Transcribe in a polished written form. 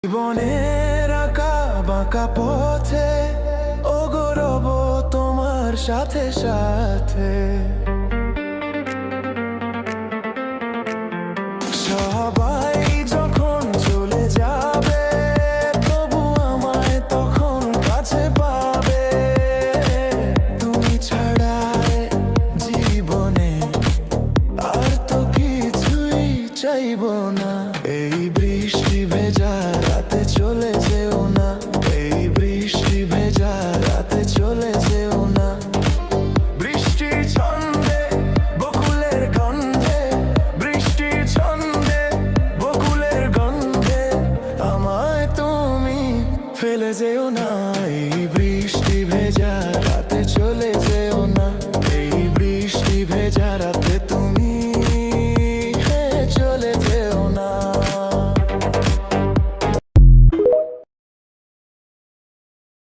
জীবনের আঁকা বাঁকা পথে অগরব তোমার সাথে সাথে। সবাই যখন চলে যাবে তবু আমায় তখন কাছে পাবে। তুমি ছাড়া জীবনে আর তো কিছুই চাইবো না। এই বৃষ্টি ভেজা রাতে চলে যেও না, এই বৃষ্টি ভেজা রাতে চলে যেও না। বৃষ্টির ছন্দে বকুলের গন্ধে, বৃষ্টির ছন্দে বকুলের গন্ধে আমায় তুমি ফেলে যেও না। এই